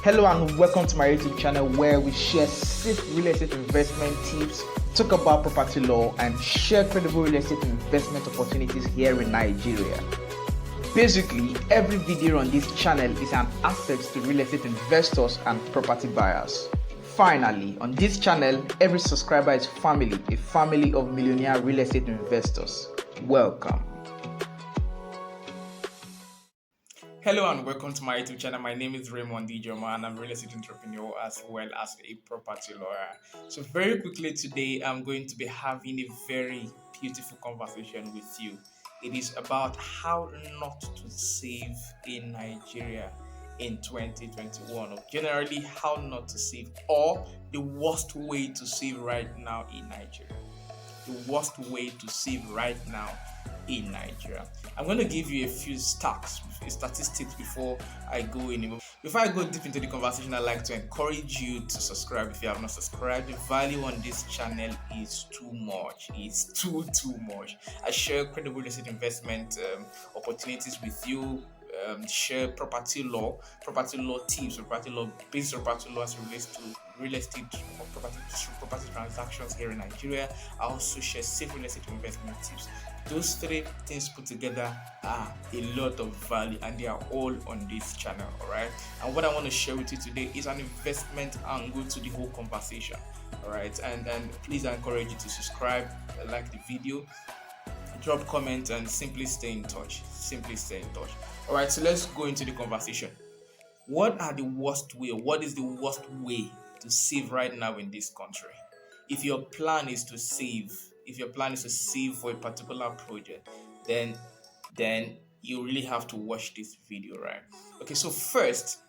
Hello and welcome to my YouTube channel where we share safe real estate investment tips, talk about property law, and share credible real estate investment opportunities here in Nigeria. Basically, every video on this channel is an asset to real estate investors and property buyers. Finally, on this channel, every subscriber is family, a family of millionaire real estate investors. Welcome. Hello and welcome to my YouTube channel. My name is Rei Ltd and I'm a real estate entrepreneur as well as a property lawyer. So very quickly today, I'm going to be having a very beautiful conversation with you. It is about how not to save in Nigeria in 2021, or generally how not to save, or the worst way to save right now in Nigeria. The worst way to save right now in Nigeria. I'm going to give you a few statistics before I go in. Before I go deep into the conversation, I'd like to encourage you to subscribe if you have not subscribed. The value on this channel is too much. It's too much. I share credible real estate investment opportunities with you. Share property law tips, property law as it relates to real estate or property transactions here in Nigeria. I also share safe real estate investment tips. Those three things put together are a lot of value and they are all on this channel, all right? And what I want to share with you today is an investment angle to the whole conversation, all right? And please, I encourage you to subscribe, like the video, drop comment, and simply stay in touch. All right, so let's go into the conversation. What are the worst way? What is the worst way to save right now in this country? If your plan is to save, for a particular project, then you really have to watch this video, right? Okay, so first,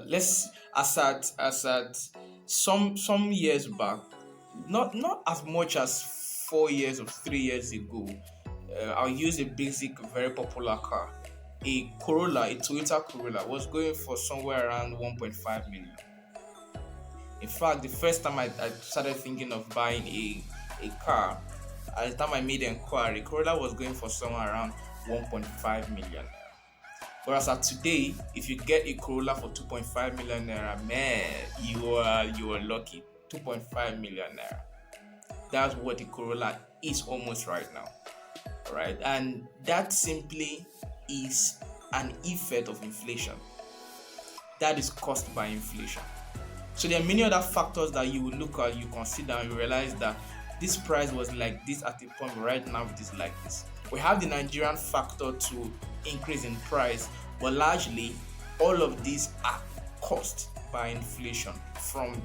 let's as at some years back, not as much as 4 years or 3 years ago, I'll use a basic, very popular car. A Toyota Corolla was going for somewhere around 1.5 million. In fact, the first time I started thinking of buying a car, at the time I made the inquiry, Corolla was going for somewhere around 1.5 million naira. Whereas at today, if you get a Corolla for 2.5 million naira, man, you are lucky. 2.5 million naira. That's what the Corolla is almost right now. Right, and that simply is an effect of inflation. That is caused by inflation. So there are many other factors that you will look at, you consider, and you realize that this price was like this at the point, right now it is like this. We have the Nigerian factor to increase in price, but largely all of these are caused by inflation, from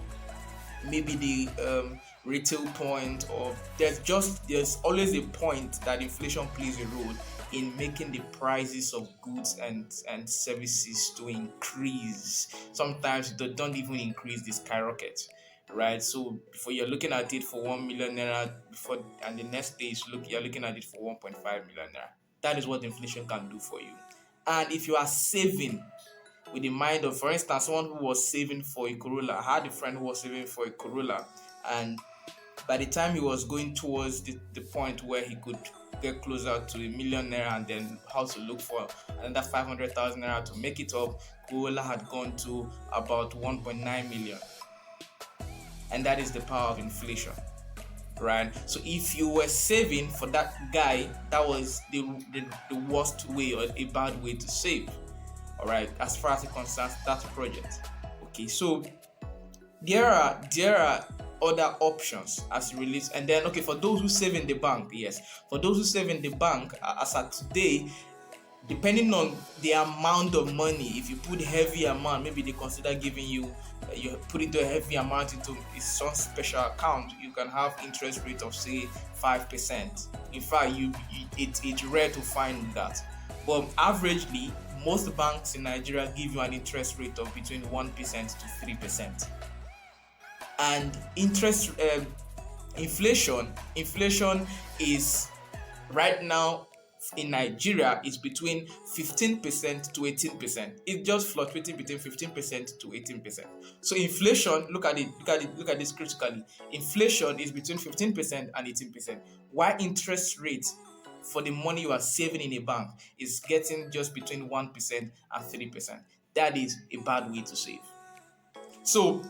maybe the retail point, or there's always a point that inflation plays a role in making the prices of goods and services to increase. Sometimes they don't even increase, they skyrocket, right? So before you're looking at it for 1 million naira, and the next day you're looking at it for 1.5 million naira. That is what inflation can do for you. And if you are saving with the mind of, for instance, someone who was saving for a Corolla. I had a friend who was saving for a Corolla, and by the time he was going towards the point where he could get closer to a million naira and then how to look for another 500,000 naira to make it up, Corolla had gone to about 1.9 million. And that is the power of inflation, right? So if you were saving for that guy, that was the worst way, or a bad way to save. All right, as far as it concerns that project. Okay, so there are other options as it relates, and then okay, for those who save in the bank, yes, for those who save in the bank, as at today, depending on the amount of money, if you put heavy amount, maybe they consider giving you, you put into a heavy amount into some special account, you can have interest rate of say 5%. In fact, it's rare to find that, but averagely, most banks in Nigeria give you an interest rate of between 1% to 3%. And inflation is right now in Nigeria is between 15% to 18%. It's just fluctuating between 15% to 18%. So inflation, look at this critically. Inflation is between 15% and 18%. While interest rate for the money you are saving in a bank is getting just between 1% and 3%. that is a bad way to save. So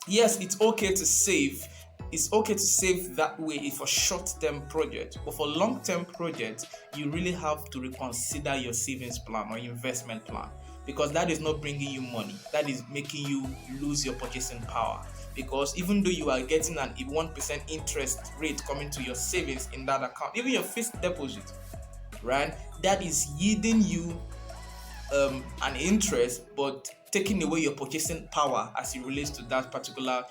yes, it's okay to save. It's okay to save that way for short-term projects, but for long-term projects, you really have to reconsider your savings plan or investment plan, because that is not bringing you money. That is making you lose your purchasing power. Because even though you are getting an 1% interest rate coming to your savings in that account, even your fixed deposit, right? That is yielding you an interest, but taking away your purchasing power as it relates to that particular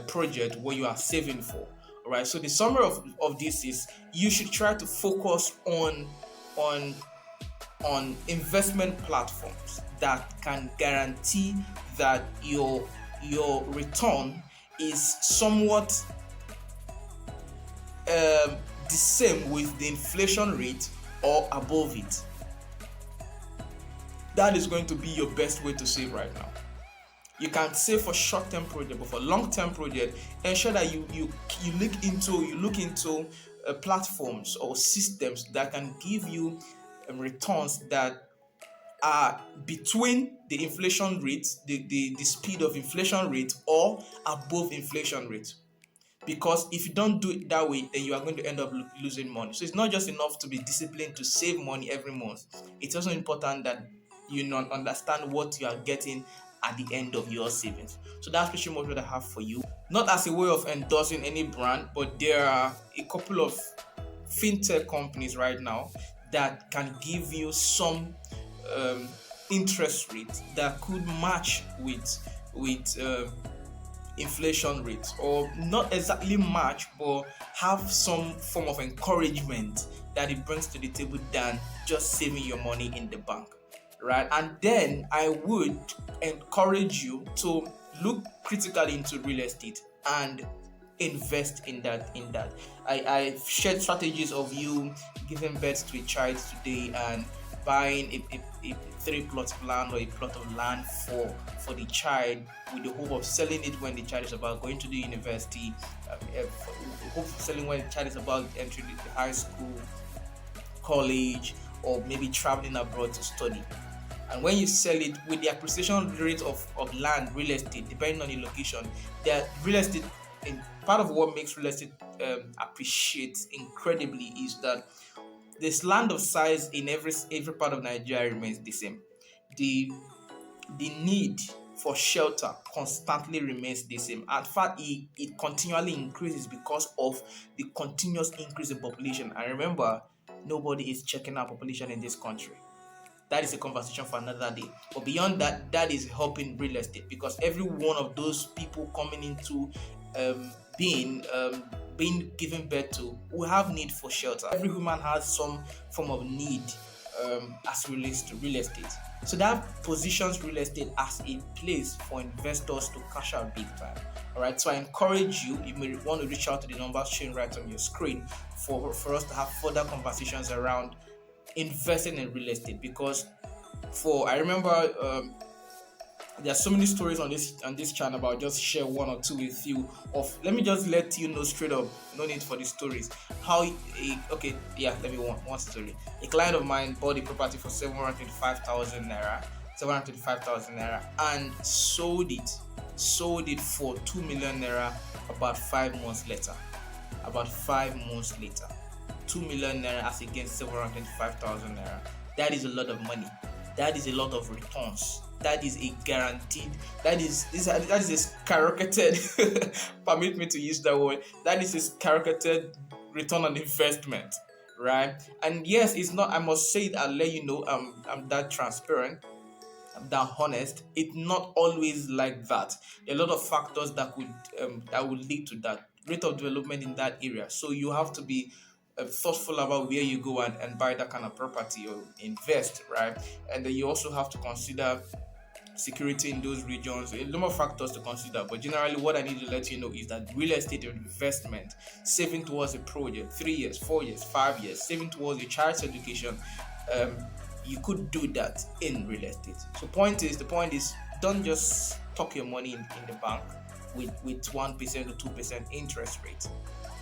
project where you are saving for. All right. So the summary of this is you should try to focus on investment platforms that can guarantee that your return is somewhat the same with the inflation rate or above it. That is going to be your best way to save right now. You can save for short-term project, but for long-term project, ensure that you look into platforms or systems that can give you returns that are between the inflation rate, the speed of inflation rate, or above inflation rate. Because if you don't do it that way, then you are going to end up losing money. So it's not just enough to be disciplined to save money every month. It's also important that you understand what you are getting at the end of your savings. So that's pretty much what I have for you. Not as a way of endorsing any brand, but there are a couple of fintech companies right now that can give you some interest rate that could match with inflation rates, or not exactly match, but have some form of encouragement that it brings to the table than just saving your money in the bank, right? And then I would encourage you to look critically into real estate and invest in that. I've shared strategies of you giving birth to a child today and buying a 3-plot land or a plot of land for the child, with the hope of selling it when the child is about going to the university, hope of selling when the child is about entering the high school, college, or maybe traveling abroad to study. And when you sell it, with the appreciation rate of land, real estate, depending on the location, the real estate, and part of what makes real estate appreciate incredibly is that this land of size in every part of Nigeria remains the same. The need for shelter constantly remains the same. In fact, it continually increases because of the continuous increase in population. And remember, nobody is checking our population in this country. That is a conversation for another day. But beyond that, that is helping real estate, because every one of those people coming into being given birth to will have need for shelter. Every human has some form of need as it relates to real estate. So that positions real estate as a place for investors to cash out big time. All right. So I encourage you. You may want to reach out to the numbers shown right on your screen for us to have further conversations around investing in real estate, because I remember there are so many stories on this channel, but I'll just share one or two with you. Let me just let you know straight up, no need for the stories. Let me one story. A client of mine bought a property for 725,000 naira, and sold it for 2 million naira about 5 months later. 2 million naira as against 725,000 naira. That is a lot of money. That is a lot of returns. That is a guaranteed. That is a skyrocketed. Permit me to use that word. That is a skyrocketed return on investment, right? And yes, it's not. I must say it. I'll let you know. I'm that transparent. I'm that honest. It's not always like that. There are a lot of factors that would lead to that rate of development in that area. So you have to be thoughtful about where you go and buy that kind of property or invest, right? And then you also have to consider security in those regions. A lot of factors to consider, but generally what I need to let you know is that real estate investment, saving towards a project, 3 years, 4 years, 5 years, saving towards your child's education, you could do that in real estate. So the point is don't just tuck your money in the bank with 1% or 2% interest rate.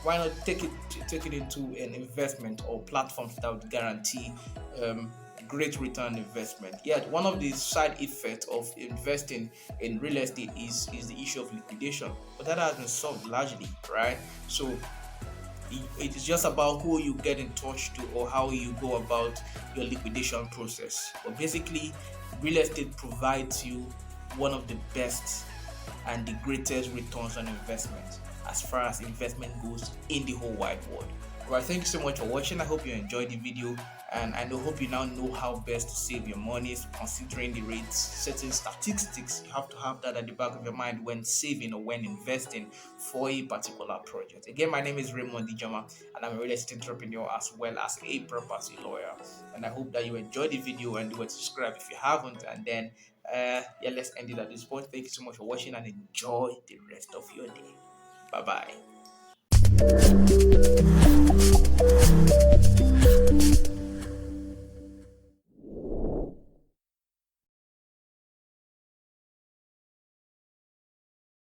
Why not take it into an investment or platforms that would guarantee great return investment. Yet one of the side effects of investing in real estate is the issue of liquidation, but that has been solved largely, right? So it is just about who you get in touch to or how you go about your liquidation process. But basically, real estate provides you one of the best and the greatest returns on investment as far as investment goes in the whole wide world. Alright, thank you so much for watching. I hope you enjoyed the video, and I hope you now know how best to save your money, considering the rates, certain statistics. You have to have that at the back of your mind when saving or when investing for a particular project. Again, my name is Raymond Dijama, and I'm a real estate entrepreneur as well as a property lawyer. And I hope that you enjoyed the video and do subscribe if you haven't. And then, yeah, let's end it at this point. Thank you so much for watching and enjoy the rest of your day. Bye bye.